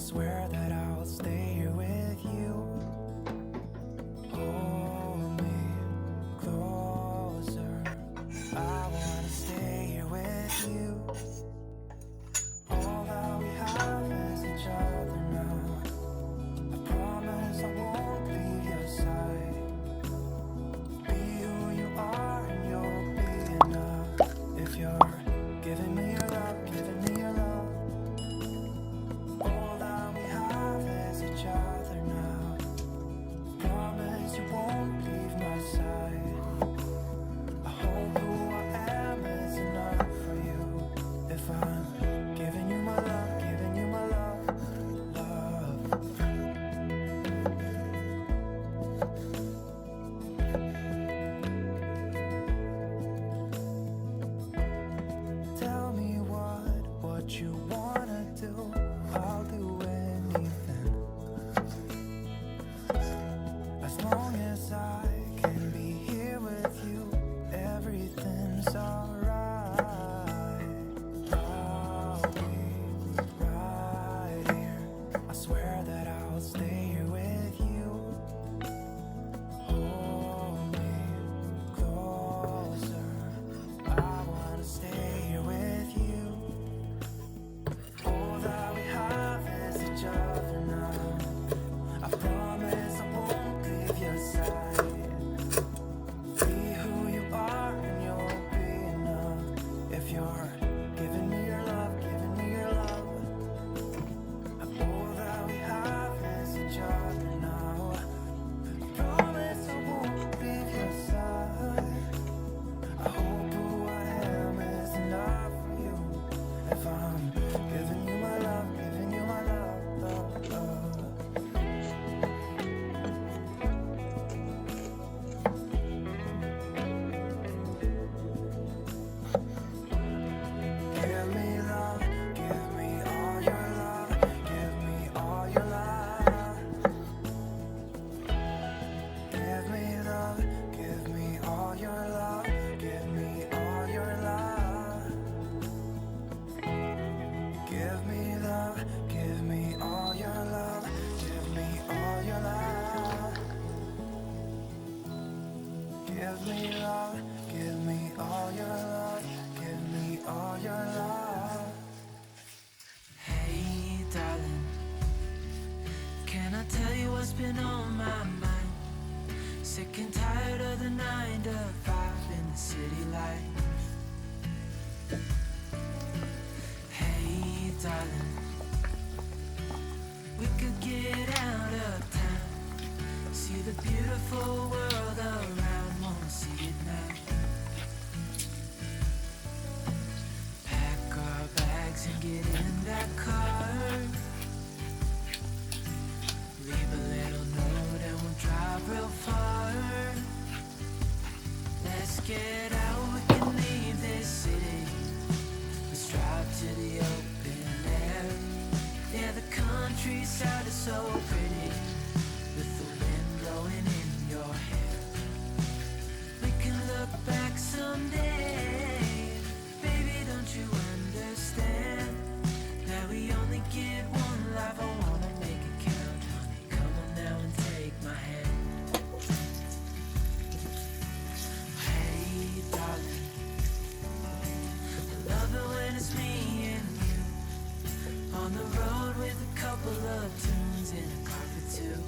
swear that I'll stay here with you. Hold me closer. I wanna stay here with you. All that we have is each other now. I promise I won't leave your side. Be who you are and you'll be enough. If you're giving me your love, giving me your love. All that we have is each other now. Promise you won't leave my side. I hope who I am is enough for you. If I'm giving you my love, giving you my love, love. Tell me what you wanna do. I'll do anything. As long as I can be here with you, everything's alright. I'll be right here. I swear that I'll stay here with you. Hold me closer. I wanna stay here with you. All that we have is each other now. I promise I won't leave your side. Be who you are and you'll be enough. If you're giving me your love, giving me your love. All that we have is each other now. Promise I won't leave your side. I hope who I am is enough for you. If I'm giving you my love, giving you my love, love, love. Give me love, give me all your love, give me all your love. Give me love, give me all your love, give me all your love. Give me love, give me all your love, give me all your love. Give me love, give me all your love, give me all your love. Hey, darling, can I tell you what's been on my mind? Sick and tired of the 9 to 5 in the city life. Hey, darling, we could get out of town, see the beautiful world around, wanna see it now. Pack our bags and get in that car. Leave a little note and we'll drive real far. Let's get out, we can leave this city. Let's drive to the open air. Yeah, the countryside is so pretty, with the wind blowing in your hair. We can look back someday. Baby, don't you understand that we only get one life? I wanna make it count, honey. Come on now and take my hand. Hey, darling, I love it when it's me and you on the road with a couple of tunes in a car for two.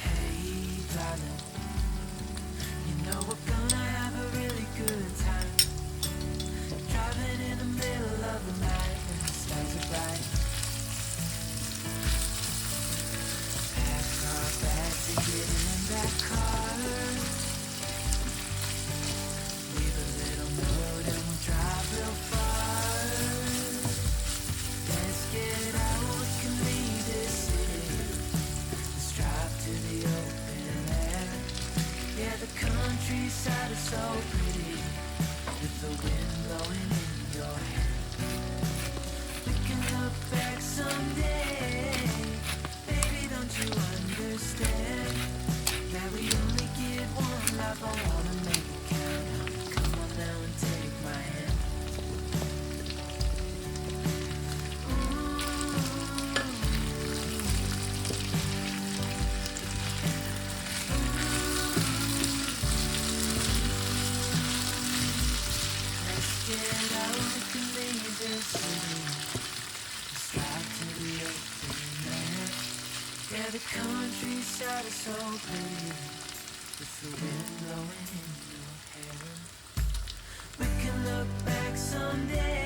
Hey, darling, you know we're gonna have a really good time, driving in the middle of the night when the stars are bright. Pack our bags and get in that car. Leave a little note and we'll drive real far. Let's get out, we can leave countryside is so pretty, with the wind blowing in your hair. We can look back someday